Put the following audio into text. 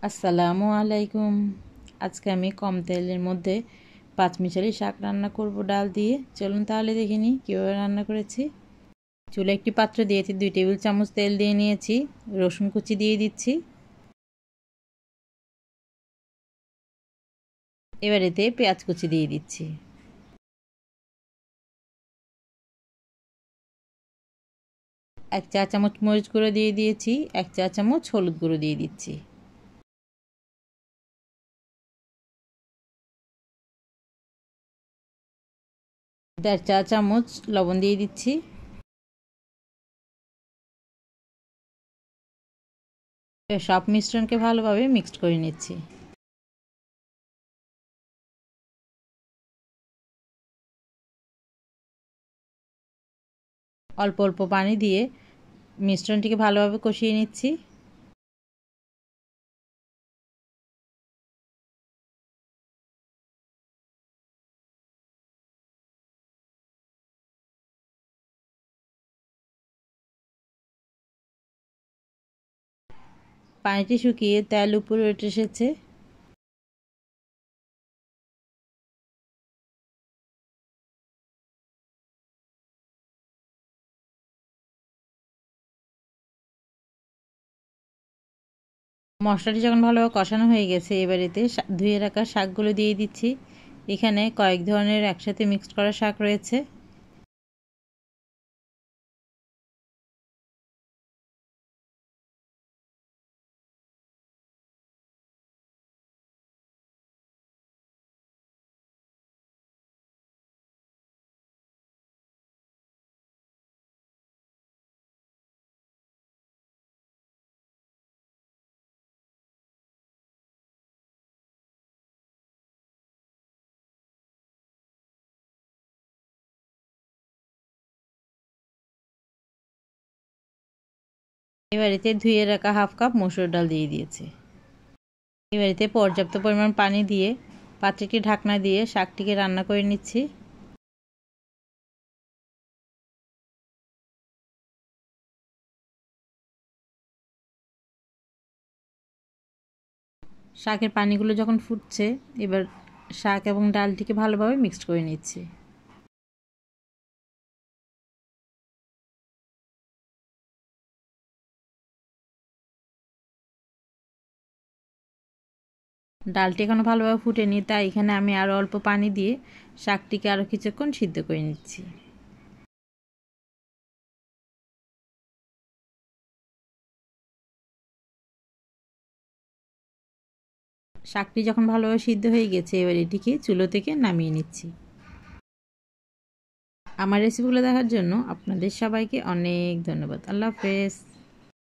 আসসালামু আলাইকুম। আজকে আমি কম তেলের মধ্যে পাঁচমিশালি শাক রান্না করব ডাল দিয়ে। চলুন তাহলে দেখে নিই কীভাবে রান্না করেছি। চুলে একটি পাত্র দিয়েছি, 2 টেবিল চামচ তেল দিয়ে নিয়েছি। রসুন কুচি দিয়ে দিচ্ছি। এবার এতে পেঁয়াজ কুচি দিয়ে দিচ্ছি। এক চা চামচ মরিচ গুঁড়ো দিয়ে দিয়েছি। 1 চা চামচ হলুদ গুঁড়ো দিয়ে দিচ্ছি। দেড় চা চামচ লবণ দিয়ে দিচ্ছি। সব মিশ্রণকে ভালোভাবে মিক্সড করে নিচ্ছি। অল্প অল্প পানি দিয়ে মিশ্রণটিকে ভালোভাবে কষিয়ে নিচ্ছি। পানিটি শুকিয়ে তেল উপরে উঠে এসেছে। মশলাটি যখন ভালোভাবে কষানো হয়ে গেছে, এবার এতে ধুয়ে রাখা শাকগুলো দিয়ে দিচ্ছি। এখানে কয়েক ধরনের একসাথে মিক্সড করা শাক রয়েছে। এবার এতে ধুয়ে রাখা হাফ কাপ মসুর ডাল দিয়ে দিয়েছি। এবার এতে পর্যাপ্ত পরিমাণ পানি দিয়ে পাত্রটি ঢাকনা দিয়ে শাকটিকে রান্না করে নিচ্ছি। শাকের পানিগুলো যখন ফুটছে, এবার শাক এবং ডালটিকে ভালোভাবে মিক্সড করে নিচ্ছি। ডালটি এখনও ভালোভাবে ফুটেনি, তাই এখানে আমি আরও অল্প পানি দিয়ে শাকটিকে আরও কিছুক্ষণ সিদ্ধ করে নিচ্ছি। শাকটি যখন ভালোভাবে সিদ্ধ হয়ে গেছে, এবার এটিকে চুলো থেকে নামিয়ে নিচ্ছি। আমার রেসিপিগুলো দেখার জন্য আপনাদের সবাইকে অনেক ধন্যবাদ। আল্লাহ হাফেজ।